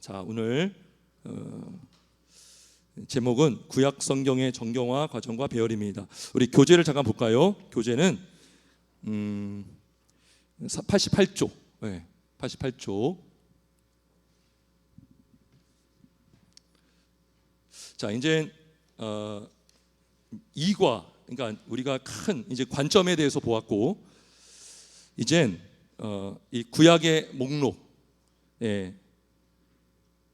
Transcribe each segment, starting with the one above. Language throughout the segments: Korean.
자, 오늘 제목은 구약 성경의 정경화 과정과 배열입니다. 우리 교재를 잠깐 볼까요? 교재는 88조. 네, 88조. 자, 이제 2과, 그러니까 우리가 큰 이제 관점에 대해서 보았고, 이젠 이 구약의 목록,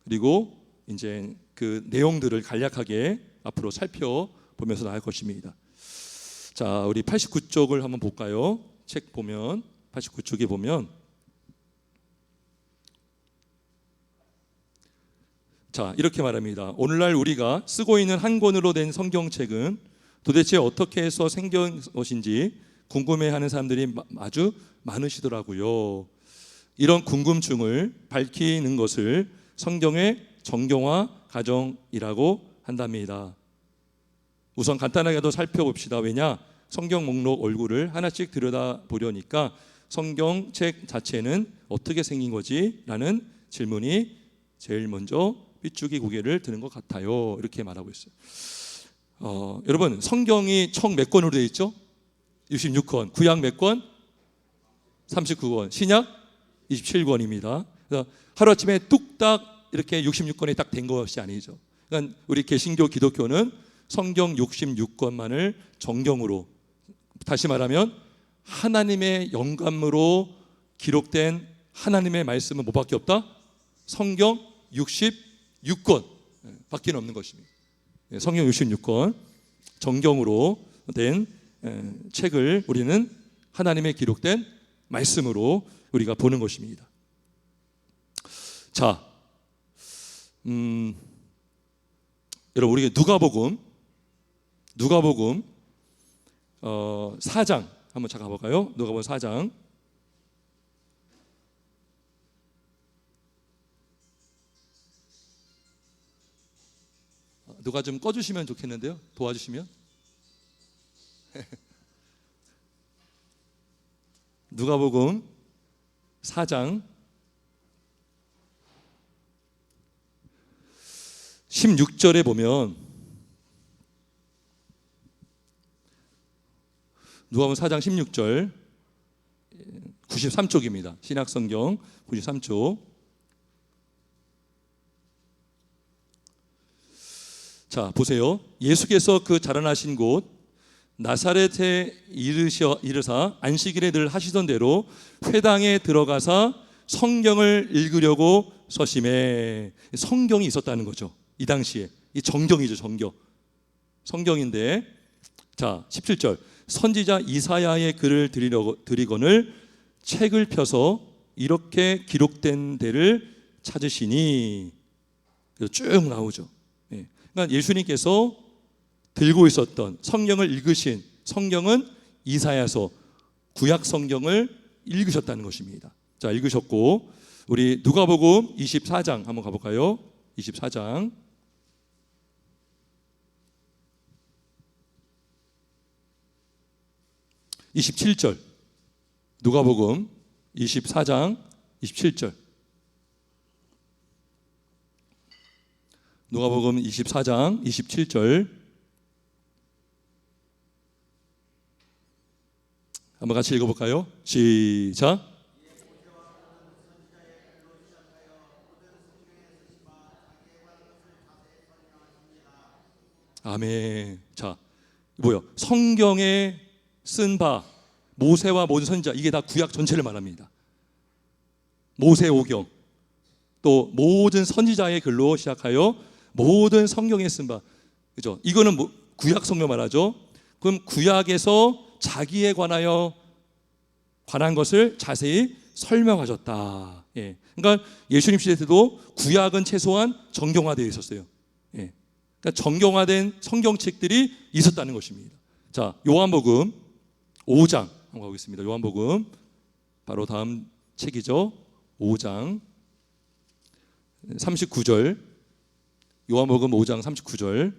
그리고 이제 그 내용들을 간략하게 앞으로 살펴보면서 나갈 것입니다. 자, 우리 89쪽을 한번 볼까요? 책 보면 89쪽에 보면, 자, 이렇게 말합니다. 오늘날 우리가 쓰고 있는 한 권으로 된 성경책은 도대체 어떻게 해서 생긴 것인지 궁금해하는 사람들이 아주 많으시더라고요. 이런 궁금증을 밝히는 것을 성경의 정경화 과정이라고 한답니다. 우선 간단하게도 살펴봅시다. 왜냐? 성경 목록 얼굴을 하나씩 들여다보려니까 성경책 자체는 어떻게 생긴 거지? 라는 질문이 제일 먼저 삐죽이 고개를 드는 것 같아요. 이렇게 말하고 있어요. 여러분, 성경이 총 몇 권으로 되어 있죠? 66권. 구약 몇 권? 39권. 신약 27권입니다. 그래서 하루아침에 뚝딱 이렇게 66권이 딱 된 것이 아니죠. 그러니까 우리 개신교 기독교는 성경 66권만을 정경으로, 다시 말하면 하나님의 영감으로 기록된 하나님의 말씀은 뭐밖에 없다? 성경 66권 밖에 없는 것입니다. 성경 66권 정경으로 된 책을 우리는 하나님의 기록된 말씀으로 우리가 보는 것입니다. 자, 여러분, 우리가 누가복음 4장 한번 잠깐 볼까요? 누가복음 4장. 누가 좀 꺼주시면 좋겠는데요. 도와주시면. 누가복음 4장 16절에 보면, 누가복음 4장 16절 93쪽입니다. 신약성경 93쪽. 자, 보세요. 예수께서 그 자라나신 곳 나사렛에 이르사 안식일에 늘 하시던 대로 회당에 들어가사 성경을 읽으려고 서심해. 성경이 있었다는 거죠. 이 당시에. 이 정경이죠, 정경. 성경인데, 자, 17절. 선지자 이사야의 글을 드리거늘 책을 펴서 이렇게 기록된 데를 찾으시니. 쭉 나오죠. 그러니까 예수님께서 들고 있었던 성경을 읽으신, 성경은 이사야서, 구약 성경을 읽으셨다는 것입니다. 자, 읽으셨고, 우리 누가복음 24장 한번 가볼까요? 24장 27절. 누가복음 24장 27절. 누가복음 24장 27절 한번 같이 읽어볼까요? 시작. 아멘. 자, 뭐요? 성경에 쓴 바, 모세와 모든 선지자, 이게 다 구약 전체를 말합니다. 모세오경, 또 모든 선지자의 글로 시작하여 모든 성경에 쓴 바, 그죠? 이거는 구약 성경 말하죠. 그럼 구약에서 자기에 관한 것을 자세히 설명하셨다. 예. 그러니까 예수님 시대 때도 구약은 최소한 정경화되어 있었어요. 예. 그러니까 정경화된 성경책들이 있었다는 것입니다. 자, 요한복음 5장 한번 가보겠습니다. 요한복음 바로 다음 책이죠. 5장 39절. 요한복음 5장 39절.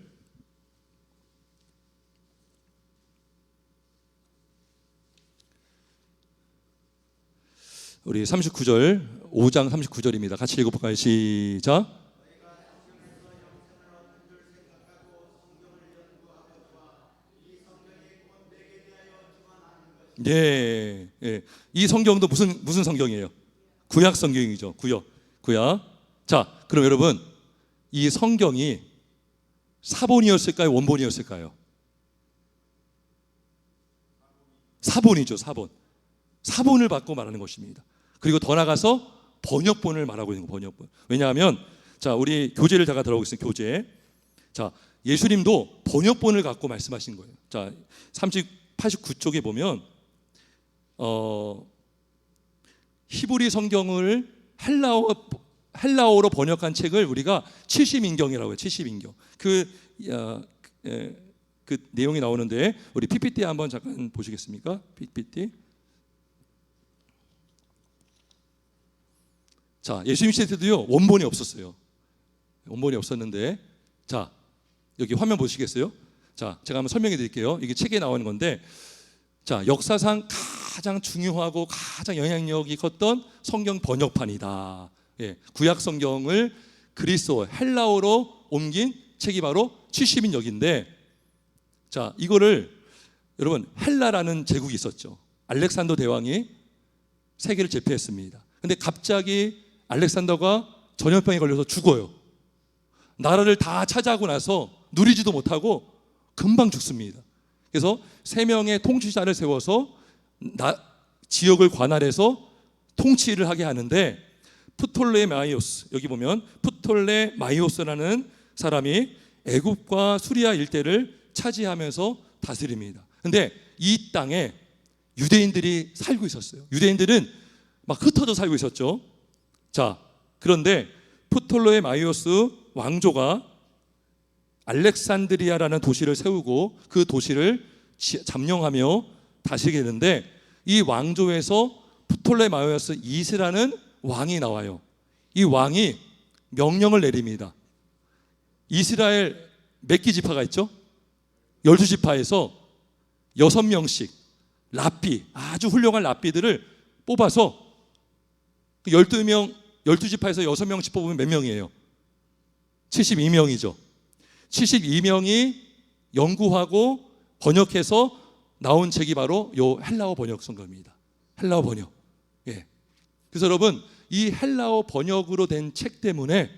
우리 39절 5장 39절입니다. 같이 읽어볼까요? 시작. 예, 예. 이 성경도 무슨 성경이에요? 구약 성경이죠. 구약. 자, 그럼 여러분, 이 성경이 사본이었을까요? 원본이었을까요? 사본이죠, 사본. 사본을 받고 말하는 것입니다. 그리고 더 나가서 번역본을 말하고 있는 거, 번역본. 왜냐하면, 자, 우리 교재를 잠깐 들어보겠습니다. 교재. 자, 예수님도 번역본을 갖고 말씀하신 거예요. 자, 89쪽에 보면 히브리 성경을 헬라어로 번역한 책을 우리가 70인경이라고 해요. 70인경. 그 내용이 나오는데 우리 PPT 한번 잠깐 보시겠습니까? PPT. 자, 예수님 시대 때도요 원본이 없었어요. 원본이 없었는데, 자, 여기 화면 보시겠어요? 자, 제가 한번 설명해 드릴게요. 이게 책에 나오는 건데, 자, 역사상 가장 중요하고 가장 영향력이 컸던 성경 번역판이다. 예, 구약 성경을 그리스어 헬라어로 옮긴 책이 바로 70인역인데, 자, 이거를 여러분 헬라라는 제국이 있었죠. 알렉산더 대왕이 세계를 제패했습니다. 근데 갑자기 알렉산더가 전염병에 걸려서 죽어요. 나라를 다 차지하고 나서 누리지도 못하고 금방 죽습니다. 그래서 3명의 통치자를 세워서 지역을 관할해서 통치를 하게 하는데, 프톨레마이오스, 여기 보면 프톨레마이오스라는 사람이 애굽과 수리아 일대를 차지하면서 다스립니다. 근데 이 땅에 유대인들이 살고 있었어요. 유대인들은 막 흩어져 살고 있었죠. 자, 그런데 프톨레마이오스 왕조가 알렉산드리아라는 도시를 세우고 그 도시를 점령하며 다스리게 되는데, 이 왕조에서 프톨레마이오스 2세라는 왕이 나와요. 이 왕이 명령을 내립니다. 이스라엘 몇 개 지파가 있죠? 12지파에서 6명씩 랍비, 아주 훌륭한 랍비들을 뽑아서 12지파에서 6명씩 뽑으면 몇 명이에요? 72명이죠. 72명이 연구하고 번역해서 나온 책이 바로 요 헬라어 번역 성경입니다. 헬라어 번역. 예. 그래서 여러분, 이 헬라어 번역으로 된 책 때문에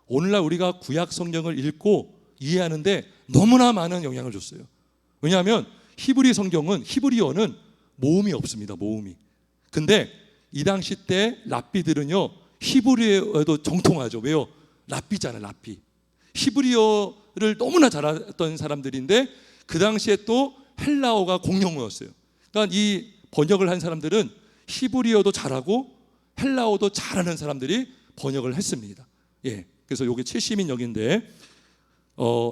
오늘날 우리가 구약 성경을 읽고 이해하는데 너무나 많은 영향을 줬어요. 왜냐하면 히브리 성경은, 히브리어는 모음이 없습니다. 모음이. 근데 이 당시 때 랍비들은요 히브리어도 정통하죠. 왜요? 랍비잖아요. 랍비. 히브리어를 너무나 잘했던 사람들인데 그 당시에 또 헬라어가 공용어였어요. 그러니까 이 번역을 한 사람들은 히브리어도 잘하고 헬라어도 잘하는 사람들이 번역을 했습니다. 예, 그래서 이게 70인역인데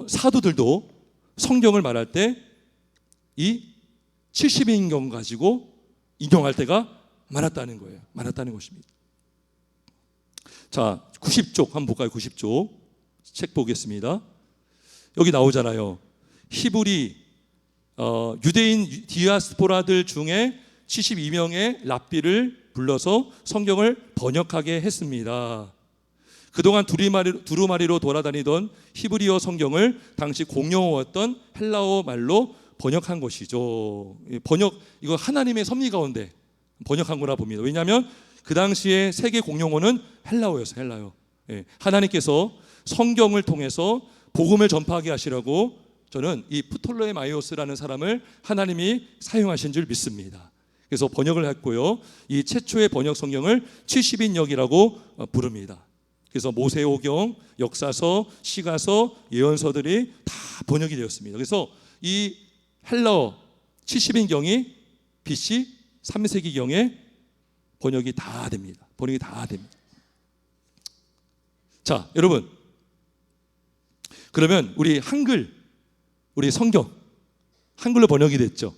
사도들도 성경을 말할 때 이 70인경 가지고 인용할 때가 많았다는 거예요. 많았다는 것입니다. 자, 90쪽 한번 볼까요? 90쪽 책 보겠습니다. 여기 나오잖아요. 히브리 유대인 디아스포라들 중에 72명의 랍비를 불러서 성경을 번역하게 했습니다. 그동안 두루마리로 돌아다니던 히브리어 성경을 당시 공용어였던 헬라어 말로 번역한 것이죠. 번역, 이거 하나님의 섭리 가운데 번역한 거라 봅니다. 왜냐하면 그 당시에 세계 공용어는 헬라어였어요. 헬라어. 예, 하나님께서 성경을 통해서 복음을 전파하게 하시라고 저는 이 프톨레마이오스라는 사람을 하나님이 사용하신 줄 믿습니다. 그래서 번역을 했고요. 이 최초의 번역 성경을 70인역이라고 부릅니다. 그래서 모세오경, 역사서, 시가서, 예언서들이 다 번역이 되었습니다. 그래서 이 헬라어 70인경이 BC 3세기경에 번역이 다 됩니다. 번역이 다 됩니다. 자, 여러분, 그러면 우리 한글, 우리 성경 한글로 번역이 됐죠.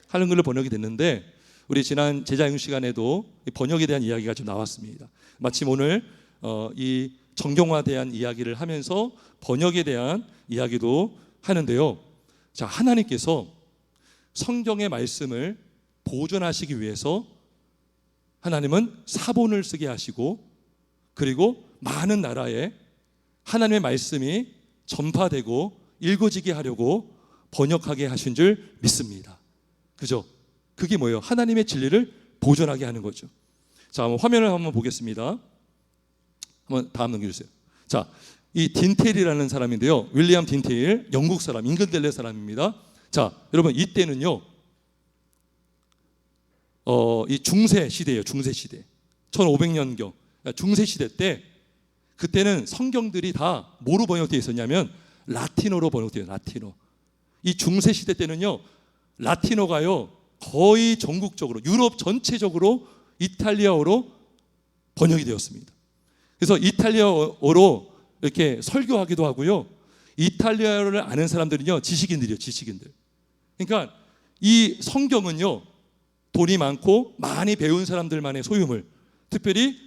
한글로 번역이 됐는데 우리 지난 제자영 시간에도 번역에 대한 이야기가 좀 나왔습니다. 마침 오늘 이 정경화에 대한 이야기를 하면서 번역에 대한 이야기도 하는데요. 자, 하나님께서 성경의 말씀을 보존하시기 위해서 하나님은 사본을 쓰게 하시고 그리고 많은 나라에 하나님의 말씀이 전파되고 읽어지게 하려고 번역하게 하신 줄 믿습니다. 그죠? 그게 뭐예요? 하나님의 진리를 보존하게 하는 거죠. 자, 화면을 한번 보겠습니다. 한번 다음 넘겨주세요. 자, 이 딘테일이라는 사람인데요. 윌리엄 딘테일, 영국 사람, 잉글랜드 사람입니다. 자, 여러분 이때는요, 이 중세 시대예요. 중세 시대. 1500년경 중세 시대 때 그때는 성경들이 다 뭐로 번역되어 있었냐면 라틴어로 번역돼요. 라틴어. 이 중세 시대 때는요, 라틴어가요 거의 전국적으로 유럽 전체적으로 이탈리아어로 번역이 되었습니다. 그래서 이탈리아어로 이렇게 설교하기도 하고요. 이탈리아어를 아는 사람들은요 지식인들이에요. 지식인들. 그러니까 이 성경은요 돈이 많고 많이 배운 사람들만의 소유물, 특별히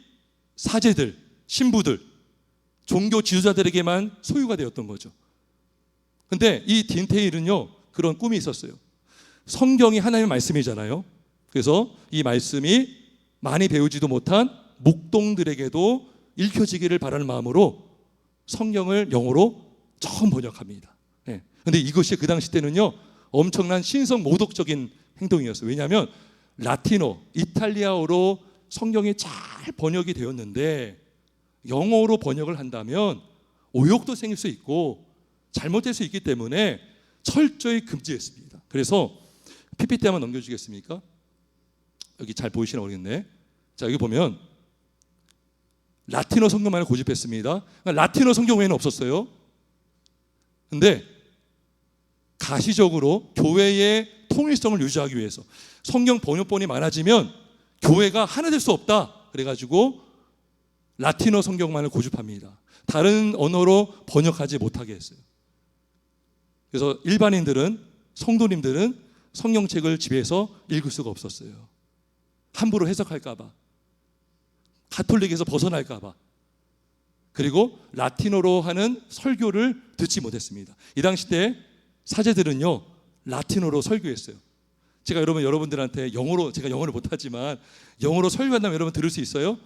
사제들, 신부들, 종교 지도자들에게만 소유가 되었던 거죠. 근데 이 딘테일은요 그런 꿈이 있었어요. 성경이 하나님의 말씀이잖아요. 그래서 이 말씀이 많이 배우지도 못한 목동들에게도 읽혀지기를 바라는 마음으로 성경을 영어로 처음 번역합니다. 네. 근데 이것이 그 당시 때는요 엄청난 신성 모독적인 행동이었어요. 왜냐하면 라틴어, 이탈리아어로 성경이 잘 번역이 되었는데 영어로 번역을 한다면 오역도 생길 수 있고 잘못될 수 있기 때문에 철저히 금지했습니다. 그래서 PPT 한번 넘겨주시겠습니까? 여기 잘 보이시나 모르겠네. 자, 여기 보면 라틴어 성경만을 고집했습니다. 라틴어 성경 외에는 없었어요. 근데 가시적으로 교회의 통일성을 유지하기 위해서 성경 번역본이 많아지면 교회가 하나 될 수 없다. 그래가지고 라틴어 성경만을 고집합니다. 다른 언어로 번역하지 못하게 했어요. 그래서 일반인들은, 성도님들은 성경책을 집에서 읽을 수가 없었어요. 함부로 해석할까 봐, 가톨릭에서 벗어날까 봐, 그리고 라틴어로 하는 설교를 듣지 못했습니다. 이 당시 때 사제들은요 라틴어로 설교했어요. 제가 여러분들한테 영어로, 제가 영어를 못하지만 영어로 설교한다면 여러분 들을 수 있어요?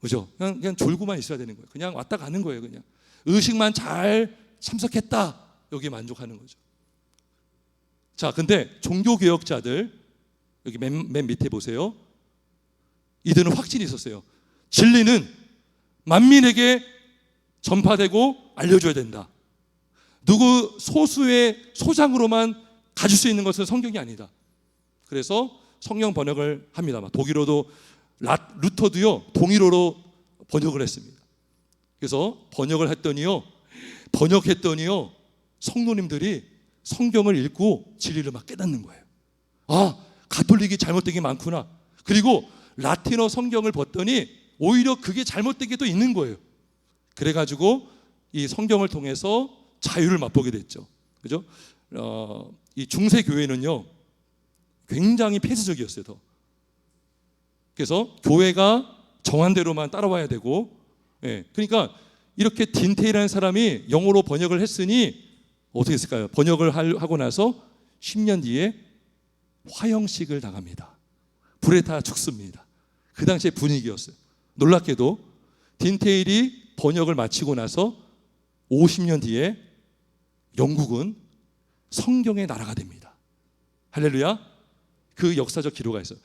그죠? 그냥 졸고만 있어야 되는 거예요. 그냥 왔다 가는 거예요. 그냥 의식만 잘 참석했다, 여기에 만족하는 거죠. 자, 근데 종교개혁자들 여기 맨 밑에 보세요. 이들은 확신이 있었어요. 진리는 만민에게 전파되고 알려줘야 된다. 누구 소수의 소장으로만 가질 수 있는 것은 성경이 아니다. 그래서 성경 번역을 합니다. 독일어도 루터도요 동일어로 번역을 했습니다. 그래서 번역했더니요 성도님들이 성경을 읽고 진리를 막 깨닫는 거예요. 아, 가톨릭이 잘못된 게 많구나. 그리고 라틴어 성경을 봤더니 오히려 그게 잘못된 게 또 있는 거예요. 그래가지고 이 성경을 통해서 자유를 맛보게 됐죠. 그죠? 이 중세 교회는요 굉장히 폐쇄적이었어요. 더. 그래서 교회가 정한 대로만 따라와야 되고, 그러니까 이렇게 딘테일이라는 사람이 영어로 번역을 했으니 어떻게 했을까요? 번역을 하고 나서 10년 뒤에 화형식을 당합니다. 불에 타 죽습니다. 그 당시의 분위기였어요. 놀랍게도 딘테일이 번역을 마치고 나서 50년 뒤에 영국은 성경의 나라가 됩니다. 할렐루야. 그 역사적 기록가 있어요.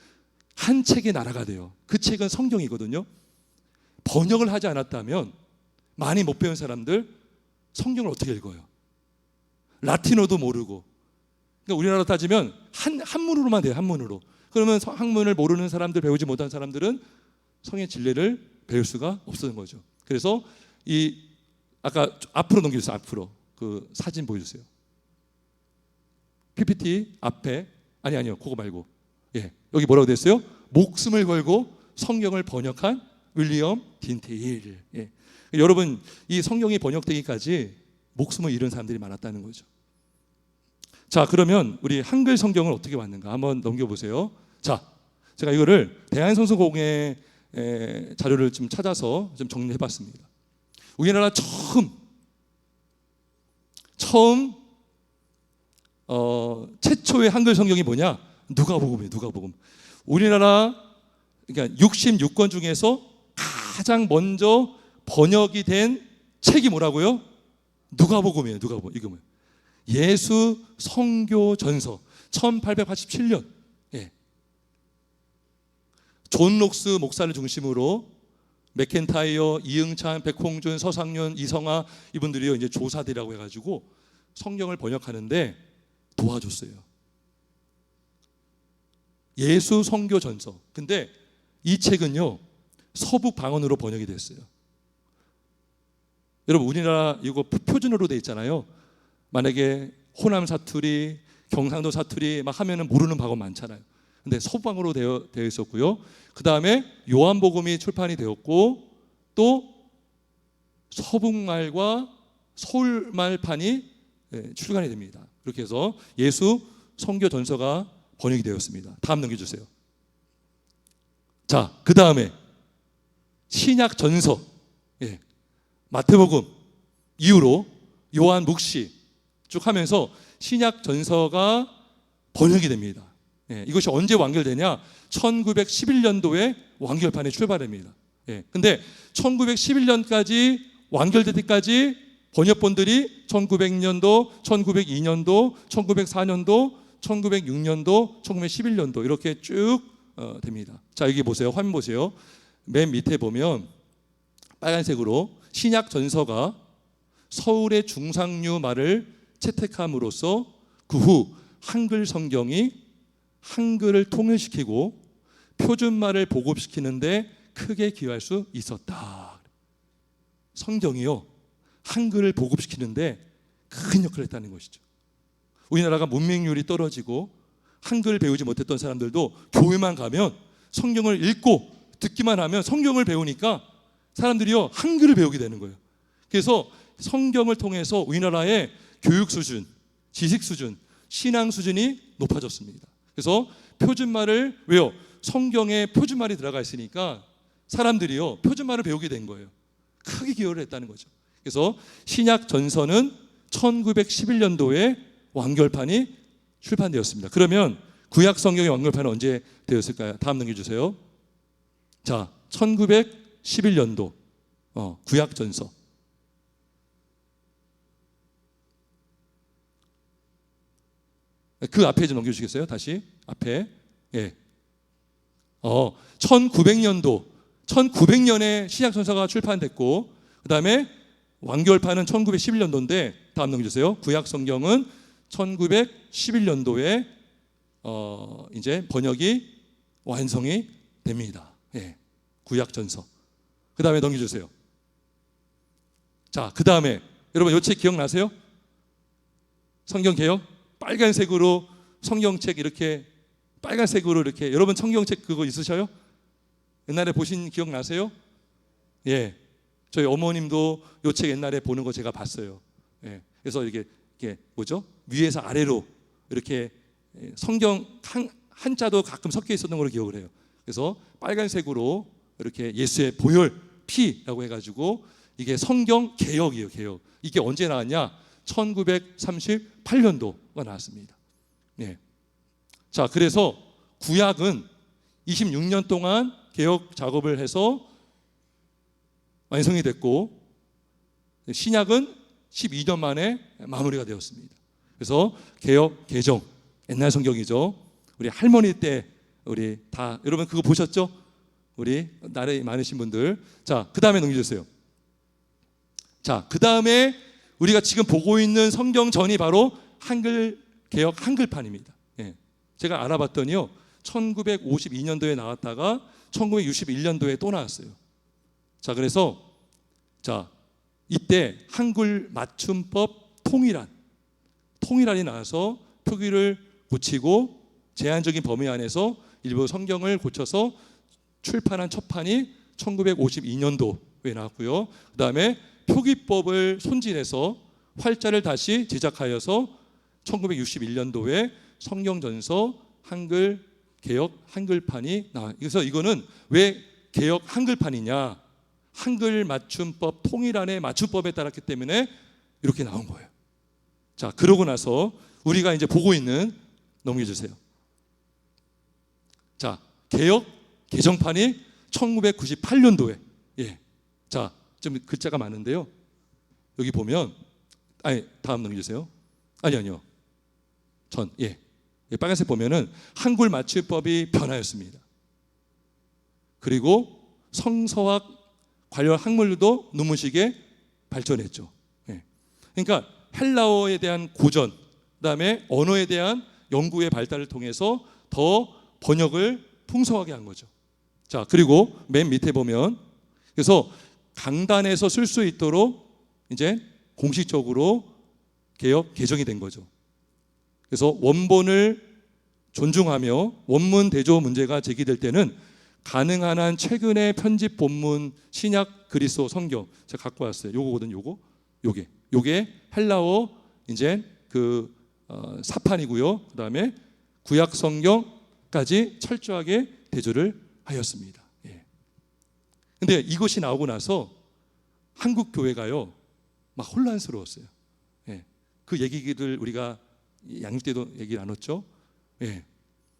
한 책의 나라가 돼요. 그 책은 성경이거든요. 번역을 하지 않았다면 많이 못 배운 사람들 성경을 어떻게 읽어요? 라틴어도 모르고. 그러니까 우리나라로 따지면 한문으로만 돼요. 한문으로. 그러면 한문을 모르는 사람들, 배우지 못한 사람들은 성의 진리를 배울 수가 없는 거죠. 그래서 아까 앞으로 넘겨주세요. 앞으로 그 사진 보여주세요. PPT 앞에 아니요 그거 말고, 여기 뭐라고 됐어요? 목숨을 걸고 성경을 번역한 윌리엄 딘테일. 여러분, 이 성경이 번역되기까지 목숨을 잃은 사람들이 많았다는 거죠. 자, 그러면 우리 한글 성경을 어떻게 왔는가 한번 넘겨보세요. 자, 제가 이거를 대한성서공회 자료를 좀 찾아서 좀 정리해봤습니다. 우리나라 처음 최초의 한글 성경이 뭐냐? 누가복음이에요. 누가복음. 우리나라 그러니까 66권 중에서 가장 먼저 번역이 된 책이 뭐라고요? 누가복음이에요. 누가복음. 이거 뭐예요? 예수 성교 전서 1887년. 예. 존 록스 목사를 중심으로 맥켄타이어, 이응찬, 백홍준, 서상윤, 이성아 이분들이요 이제 조사대라고 해가지고 성경을 번역하는데 도와줬어요. 예수 성교 전서. 근데 이 책은요 서북 방언으로 번역이 됐어요. 여러분 우리나라 이거 표준어로 돼 있잖아요. 만약에 호남 사투리, 경상도 사투리 막 하면은 모르는 방언 많잖아요. 근데 서북방으로 되어 있었고요. 그 다음에 요한복음이 출판이 되었고 또 서북말과 서울말판이 출간이 됩니다. 그렇게 해서 예수 성교 전서가 번역이 되었습니다. 다음 넘겨주세요. 자, 그 다음에 신약 전서, 마태복음 이후로 요한 묵시 쭉 하면서 신약 전서가 번역이 됩니다. 이것이 언제 완결되냐? 1911년도에 완결판이 출발됩니다. 근데 1911년까지 완결될 때까지 번역본들이 1900년도, 1902년도, 1904년도, 1906년도, 1911년도 이렇게 쭉 됩니다. 자, 여기 보세요. 화면 보세요. 맨 밑에 보면 빨간색으로 신약 전서가 서울의 중상류 말을 채택함으로써 그 후 한글 성경이 한글을 통일시키고 표준말을 보급시키는데 크게 기여할 수 있었다. 성경이요 한글을 보급시키는데 큰 역할을 했다는 것이죠. 우리나라가 문맹률이 떨어지고 한글을 배우지 못했던 사람들도 교회만 가면 성경을 읽고 듣기만 하면 성경을 배우니까 사람들이요 한글을 배우게 되는 거예요. 그래서 성경을 통해서 우리나라의 교육 수준, 지식 수준, 신앙 수준이 높아졌습니다. 그래서 표준말을 왜요? 성경에 표준말이 들어가 있으니까 사람들이요 표준말을 배우게 된 거예요. 크게 기여를 했다는 거죠. 그래서 신약 전서는 1911년도에 완결판이 출판되었습니다. 그러면 구약 성경의 완결판은 언제 되었을까요? 다음 넘겨주세요. 자, 1911년도 구약 전서. 그 앞에 좀 넘겨주시겠어요? 다시 앞에. 1900년에 신약전서가 출판됐고 그 다음에 완결판은 1911년도인데 다음 넘겨주세요. 구약 성경은 1911년도에 이제 번역이 완성이 됩니다. 구약 전서. 그 다음에 넘겨주세요. 자, 그 다음에 여러분 이 책 기억나세요? 성경 개역 빨간색으로 성경책 이렇게 빨간색으로 이렇게 여러분 성경책 그거 있으셔요? 옛날에 보신 기억 나세요? 저희 어머님도 이 책 옛날에 보는 거 제가 봤어요. 그래서 이게 뭐죠? 위에서 아래로 이렇게 성경 한자도 가끔 섞여 있었던 걸로 기억을 해요. 그래서 빨간색으로 이렇게 예수의 보혈 피라고 해가지고 이게 성경 개역이에요. 개역. 이게 언제 나왔냐? 1938년도가 나왔습니다. 자, 그래서 구약은 26년 동안 개역 작업을 해서 완성이 됐고 신약은 12년 만에 마무리가 되었습니다. 그래서 개역 개정 옛날 성경이죠. 우리 할머니 때 우리 다 여러분 그거 보셨죠? 우리 나이 많으신 분들. 자, 그 다음에 넘겨주세요. 자, 그 다음에 우리가 지금 보고 있는 성경전이 바로 한글 개역 한글판입니다. 제가 알아봤더니요 1952년도에 나왔다가 1961년도에 또 나왔어요. 자, 그래서 자 이때 한글 맞춤법 통일안이 나와서 표기를 고치고 제한적인 범위 안에서 일부 성경을 고쳐서 출판한 첫 판이 1952년도에 나왔고요. 그 다음에 표기법을 손질해서 활자를 다시 제작하여서 1961년도에 성경전서 한글 개역 한글판이 나와요. 그래서 이거는 왜 개역 한글판이냐? 한글 맞춤법 통일안의 맞춤법에 따랐기 때문에 이렇게 나온 거예요. 자, 그러고 나서 우리가 이제 보고 있는 넘겨주세요. 자, 개역 개정판이 1998년도에 자, 좀 글자가 많은데요. 여기 보면 다음 넘겨주세요. 아니요. 빨간색 보면은 한글 맞춤법이 변화였습니다. 그리고 성서학 관련 학문도 눈부시게 발전했죠. 그러니까 헬라어에 대한 고전, 그다음에 언어에 대한 연구의 발달을 통해서 더 번역을 풍성하게 한 거죠. 자, 그리고 맨 밑에 보면 그래서 강단에서 쓸 수 있도록 이제 공식적으로 개정이 된 거죠. 그래서 원본을 존중하며 원문 대조 문제가 제기될 때는 가능한 한 최근의 편집 본문 신약 그리스도 성경 제가 갖고 왔어요. 요거거든요. 요게 헬라어 이제 그 사판이고요. 그다음에 구약 성경까지 철저하게 대조를 하였습니다. 근데 이것이 나오고 나서 한국 교회가요 막 혼란스러웠어요. 그 얘기를 우리가 양육 때도 얘기 나눴죠.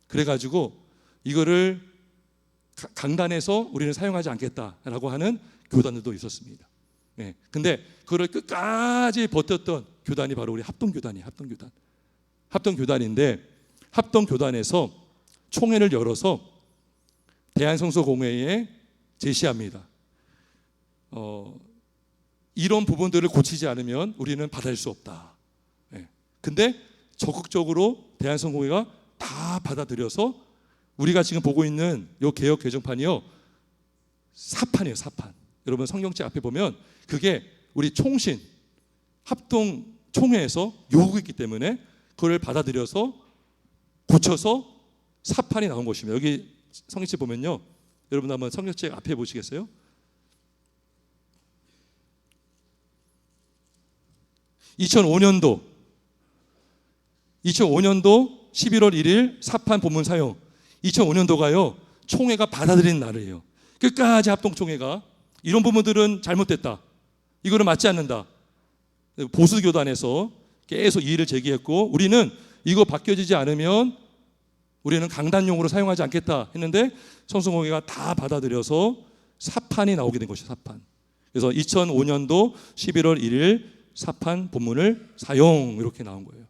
그래가지고 이거를 강단에서 우리는 사용하지 않겠다라고 하는 교단들도 있었습니다. 근데 그걸 끝까지 버텼던 교단이 바로 우리 합동교단이에요. 합동교단인데 합동교단에서 총회를 열어서 대한성서공회에 제시합니다. 이런 부분들을 고치지 않으면 우리는 받아들일 수 없다. 근데 적극적으로 대한성공회가 다 받아들여서 우리가 지금 보고 있는 이 개혁 개정판이요 사판이에요. 사판. 여러분 성경책 앞에 보면 그게 우리 총신 합동 총회에서 요구했기 때문에 그걸 받아들여서 고쳐서 사판이 나온 것입니다. 여기 성경책 보면요, 여러분 한번 성경책 앞에 보시겠어요? (2005년도) 11월 1일 사판 본문 사용. 2005년도가요 총회가 받아들인 날이에요. 끝까지 합동총회가 이런 부분들은 잘못됐다, 이거는 맞지 않는다, 보수교단에서 계속 이의를 제기했고 우리는 이거 바뀌어지지 않으면 우리는 강단용으로 사용하지 않겠다 했는데 성서공회가 다 받아들여서 사판이 나오게 된 것이죠. 사판. 그래서 2005년도 11월 1일 사판 본문을 사용, 이렇게 나온 거예요.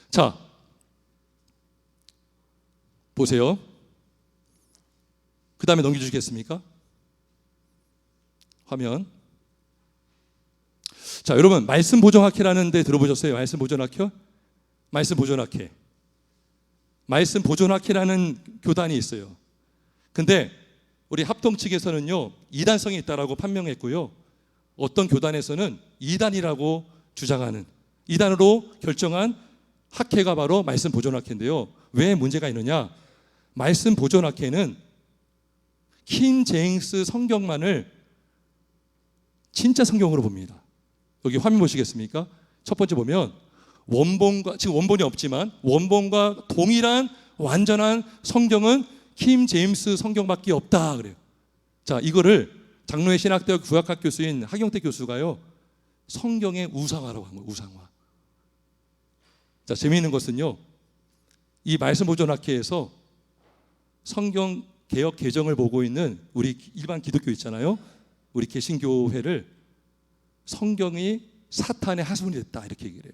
자, 보세요. 그 다음에 넘겨주시겠습니까? 화면. 자, 여러분 말씀 보존학회라는 데 들어보셨어요? 말씀 보존학회? 말씀 보존학회라는 교단이 있어요. 근데 우리 합동 측에서는요 이단성이 있다라고 판명했고요, 어떤 교단에서는 이단이라고 주장하는, 이단으로 결정한 학회가 바로 말씀 보존학회인데요. 왜 문제가 있느냐? 말씀 보존학회는 킹 제임스 성경만을 진짜 성경으로 봅니다. 여기 화면 보시겠습니까? 첫 번째 보면 원본과, 지금 원본이 없지만 원본과 동일한 완전한 성경은 킹 제임스 성경밖에 없다 그래요. 자, 이거를 장로회 신학대학 구약학 교수인 하경태 교수가요 성경의 우상화라고 한 거예요. 우상화. 자, 재미있는 것은요, 이 말씀 보존학회에서 성경 개혁 개정을 보고 있는 우리 일반 기독교 있잖아요, 우리 개신교회를 성경이 사탄의 하수분이 됐다 이렇게 얘기를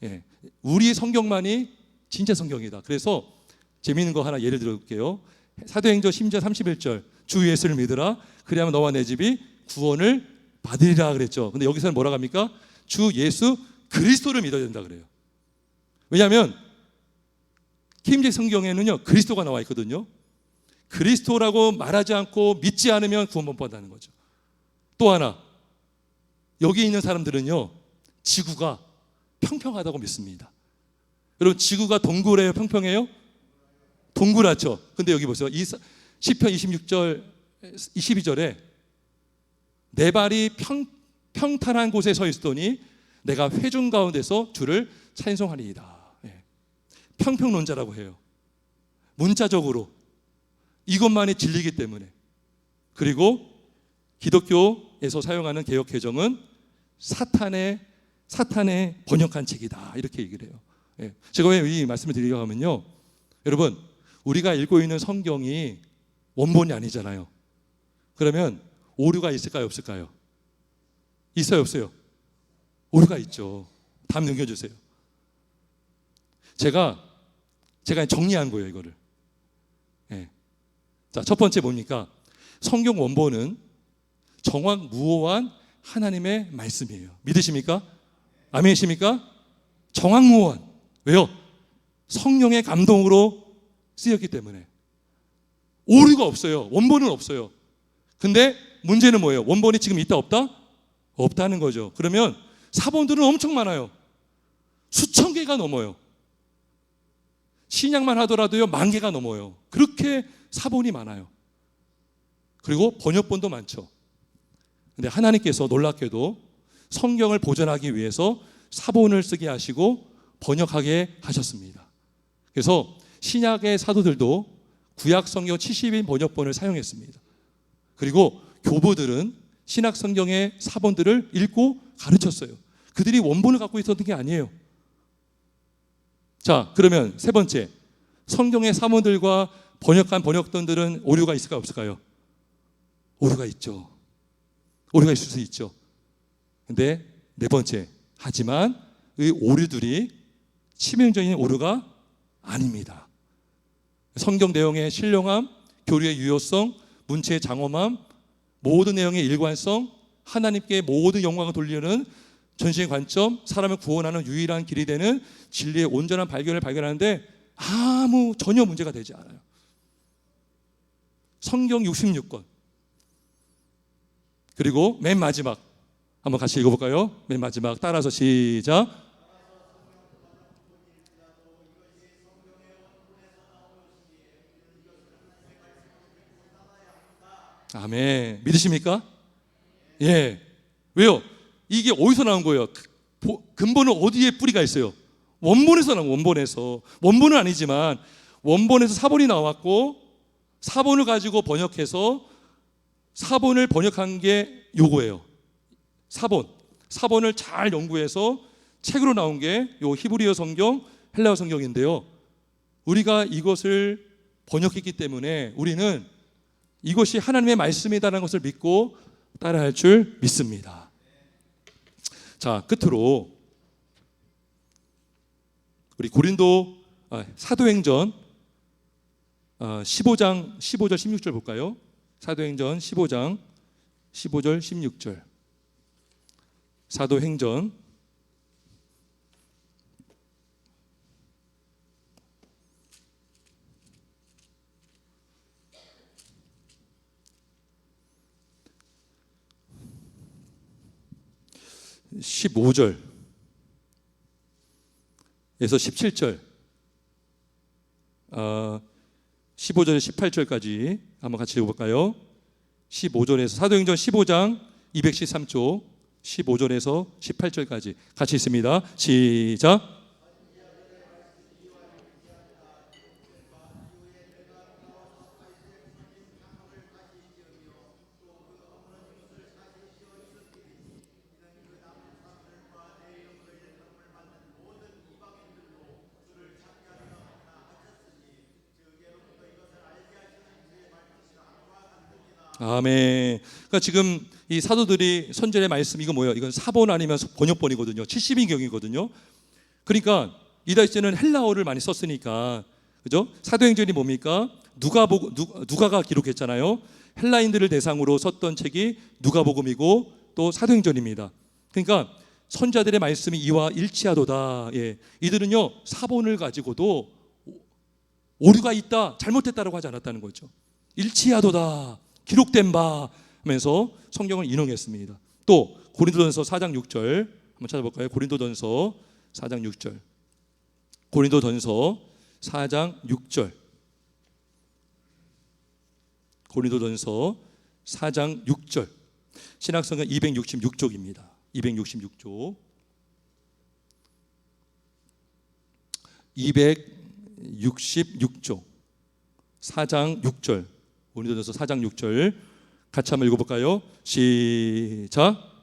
해요. 우리 성경만이 진짜 성경이다. 그래서 재미있는 거 하나 예를 들어볼게요. 사도행전 10장 31절 주 예수를 믿으라 그리하면 너와 내 집이 구원을 받으리라 그랬죠. 근데 여기서는 뭐라고 합니까? 주 예수 그리스도를 믿어야 된다 그래요. 왜냐하면 킹제임스 성경에는요 그리스도가 나와 있거든요. 그리스도라고 말하지 않고 믿지 않으면 구원 못 받는다는 거죠. 또 하나, 여기 있는 사람들은요 지구가 평평하다고 믿습니다. 여러분 지구가 동그래요, 평평해요? 동그랗죠. 근데 여기 보세요. 시편 26절 22절에 내 발이 평탄한 곳에 서 있으더니 내가 회중 가운데서 주를 찬송하리이다. 평평론자라고 해요. 문자적으로 이것만이 진리이기 때문에. 그리고 기독교에서 사용하는 개혁 개정은 사탄의 번역한 책이다 이렇게 얘기를 해요. 제가 왜 이 말씀을 드리려고 하면요, 여러분 우리가 읽고 있는 성경이 원본이 아니잖아요. 그러면 오류가 있을까요, 없을까요? 있어요, 없어요? 오류가 있죠. 다음 넘겨주세요. 제가 정리한 거예요, 이거를. 네. 자, 첫 번째 뭡니까? 성경 원본은 정확무오한 하나님의 말씀이에요. 믿으십니까? 아멘이십니까? 정확무오한. 왜요? 성령의 감동으로 쓰였기 때문에. 오류가 없어요. 원본은 없어요. 근데 문제는 뭐예요? 원본이 지금 있다 없다? 없다는 거죠. 그러면 사본들은 엄청 많아요. 수천 개가 넘어요. 신약만 하더라도요 10,000개가 넘어요. 그렇게 사본이 많아요. 그리고 번역본도 많죠. 근데 하나님께서 놀랍게도 성경을 보존하기 위해서 사본을 쓰게 하시고 번역하게 하셨습니다. 그래서 신약의 사도들도 구약 성경 70인 번역본을 사용했습니다. 그리고 교부들은 신약 성경의 사본들을 읽고 가르쳤어요. 그들이 원본을 갖고 있었던 게 아니에요. 자, 그러면 세 번째, 성경의 사본들과 번역한 번역본들은 오류가 있을까요, 없을까요? 오류가 있죠. 오류가 있을 수 있죠. 근데 네 번째, 하지만 이 오류들이 치명적인 오류가 아닙니다. 성경 내용의 신령함, 교리의 유효성, 문체의 장엄함, 모든 내용의 일관성, 하나님께 모든 영광을 돌리는 전신의 관점, 사람을 구원하는 유일한 길이 되는 진리의 온전한 발견을 발견하는데 전혀 문제가 되지 않아요. 성경 66권. 그리고 맨 마지막 한번 같이 읽어볼까요? 맨 마지막 따라서 시작. 아멘. 믿으십니까? 예. 왜요? 이게 어디서 나온 거예요? 근본은 어디에 뿌리가 있어요? 원본에서 나온 원본에서. 원본은 아니지만 원본에서 사본이 나왔고 사본을 가지고 번역해서 사본을 번역한 게 요거예요. 사본을 잘 연구해서 책으로 나온 게 요 히브리어 성경, 헬라어 성경인데요. 우리가 이것을 번역했기 때문에 우리는 이것이 하나님의 말씀이다라는 것을 믿고 따라할 줄 믿습니다. 자, 끝으로 우리 사도행전 15장 15절 16절 볼까요? 사도행전 15장 15절 16절. 사도행전 15절에서 17절, 15절에서 18절까지 한번 같이 읽어볼까요? 15절에서 사도행전 15장 213쪽 15절에서 18절까지 같이 있습니다. 시작. 아멘. 그러니까 지금 이 사도들이 선전의 말씀 이거 뭐예요? 이건 사본 아니면 번역본이거든요. 70인경이거든요. 그러니까 이 당시에는 헬라어를 많이 썼으니까, 그죠? 사도행전이 뭡니까? 누가가 기록했잖아요. 헬라인들을 대상으로 썼던 책이 누가복음이고 또 사도행전입니다. 그러니까 선자들의 말씀이 이와 일치하도다. 예. 이들은요 사본을 가지고도 오류가 있다, 잘못됐다라고 하지 않았다는 거죠. 일치하도다, 기록된 바 하면서 성경을 인용했습니다. 또 고린도전서 4장 6절 한번 찾아볼까요? 고린도전서 4장 6절. 고린도전서 4장 6절. 고린도전서 4장 6절. 신약성경 266쪽입니다. 266쪽. 266쪽. 4장 6절. 고린도전서 4장 6절 같이 한번 읽어볼까요? 시작.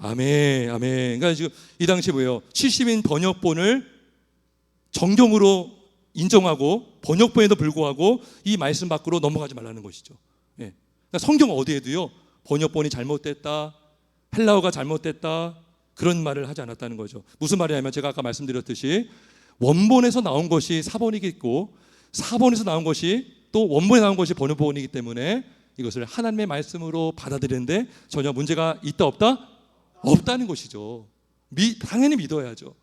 아멘, 아멘. 그러니까 지금 이 당시 뭐예요? 70인 번역본을 정경으로 인정하고 번역본에도 불구하고 이 말씀 밖으로 넘어가지 말라는 것이죠. 예. 그러니까 성경 어디에도요 번역본이 잘못됐다, 헬라어가 잘못됐다 그런 말을 하지 않았다는 거죠. 무슨 말이냐면 제가 아까 말씀드렸듯이 원본에서 나온 것이 사본이겠고 사본에서 나온 것이 또 원본에 나온 것이 번역본이기 때문에 이것을 하나님의 말씀으로 받아들이는데 전혀 문제가 있다 없다? 없다는 것이죠. 당연히 믿어야죠.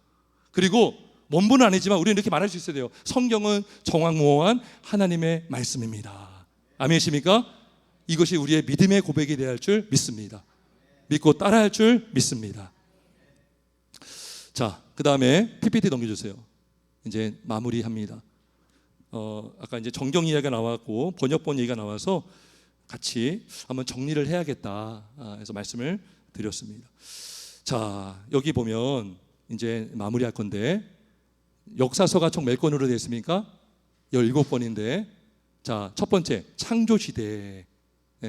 그리고 원본은 아니지만 우리는 이렇게 말할 수 있어야 돼요. 성경은 정확무어한 하나님의 말씀입니다. 아멘이십니까? 이것이 우리의 믿음의 고백이 되어야 할 줄 믿습니다. 믿고 따라할 줄 믿습니다. 자, 그 다음에 PPT 넘겨주세요. 이제 마무리합니다. 아까 이제 정경 이야기가 나왔고 번역본 얘기가 나와서 같이 한번 정리를 해야겠다 해서 말씀을 드렸습니다. 자, 여기 보면 이제 마무리할 건데 역사서가 총 몇 권으로 되어 있습니까? 17권인데 자, 첫 번째 창조시대.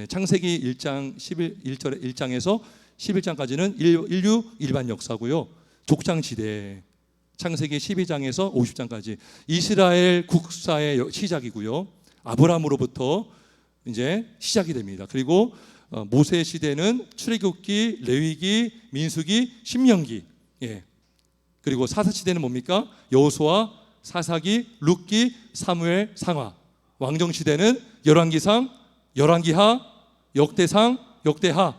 창세기 1장 1장에서 11장까지는 인류 일반 역사고요. 족장시대 창세기 12장에서 50장까지 이스라엘 국사의 시작이고요. 아브라함으로부터 이제 시작이 됩니다. 그리고 모세 시대는 출애굽기, 레위기, 민수기, 신명기. 예. 그리고 사사 시대는 뭡니까? 여호수아, 사사기, 룻기, 사무엘, 상하. 왕정 시대는 열왕기상, 열왕기하, 역대상, 역대하.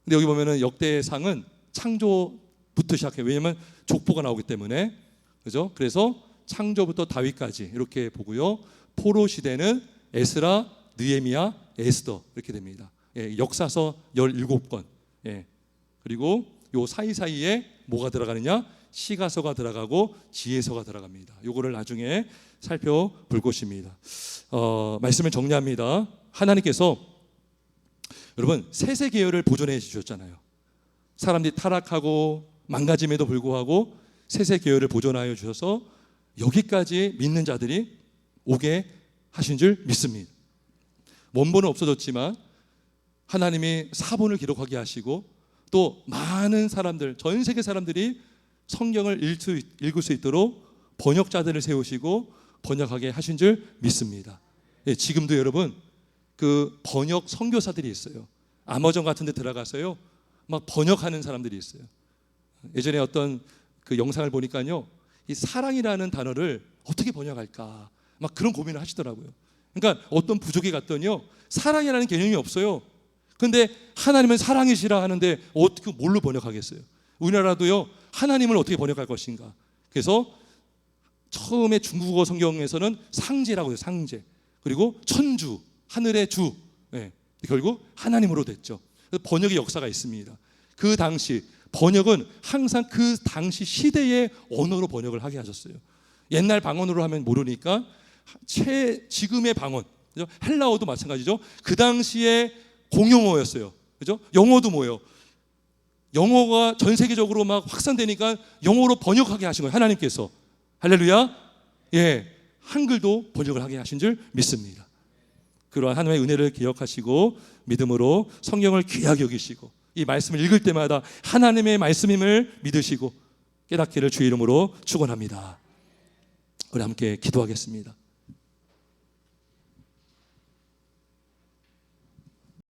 근데 여기 보면은 역대상은 창조부터 시작해요. 왜냐하면 족보가 나오기 때문에. 그죠? 그래서 창조부터 다윗까지 이렇게 보고요. 포로 시대는 에스라, 느헤미야, 에스더 이렇게 됩니다. 예, 역사서 17권. 예. 그리고 요 사이사이에 뭐가 들어가느냐? 시가서가 들어가고 지혜서가 들어갑니다. 요거를 나중에 살펴볼 것입니다. 말씀을 정리합니다. 하나님께서 여러분 세세 계열을 보존해 주셨잖아요. 사람들이 타락하고 망가짐에도 불구하고 세세 계열을 보존하여 주셔서 여기까지 믿는 자들이 오게 하신 줄 믿습니다. 원본은 없어졌지만 하나님이 사본을 기록하게 하시고 또 많은 사람들, 전 세계 사람들이 성경을 읽을 수 있도록 번역자들을 세우시고 번역하게 하신 줄 믿습니다. 예, 지금도 여러분 그 번역 선교사들이 있어요. 아마존 같은 데 들어가서요 막 번역하는 사람들이 있어요. 예전에 어떤 그 영상을 보니까요 이 사랑이라는 단어를 어떻게 번역할까 막 그런 고민을 하시더라고요. 그러니까 어떤 부족에 갔더니요 사랑이라는 개념이 없어요. 근데 하나님은 사랑이시라 하는데 어떻게 뭘로 번역하겠어요? 우리나라도요 하나님을 어떻게 번역할 것인가. 그래서 처음에 중국어 성경에서는 상제라고 해요. 상제. 그리고 천주, 하늘의 주. 네. 결국 하나님으로 됐죠. 그래서 번역의 역사가 있습니다. 그 당시 번역은 항상 그 당시 시대의 언어로 번역을 하게 하셨어요. 옛날 방언으로 하면 모르니까 지금의 방언, 그죠? 헬라어도 마찬가지죠. 그 당시에 공용어였어요. 그죠? 영어도 뭐예요? 영어가 전 세계적으로 막 확산되니까 영어로 번역하게 하신 거예요. 하나님께서. 할렐루야. 예, 한글도 번역을 하게 하신 줄 믿습니다. 그러한 하나님의 은혜를 기억하시고 믿음으로 성경을 귀하게 여기시고 이 말씀을 읽을 때마다 하나님의 말씀임을 믿으시고 깨닫기를 주의 이름으로 축원합니다. 우리 함께 기도하겠습니다.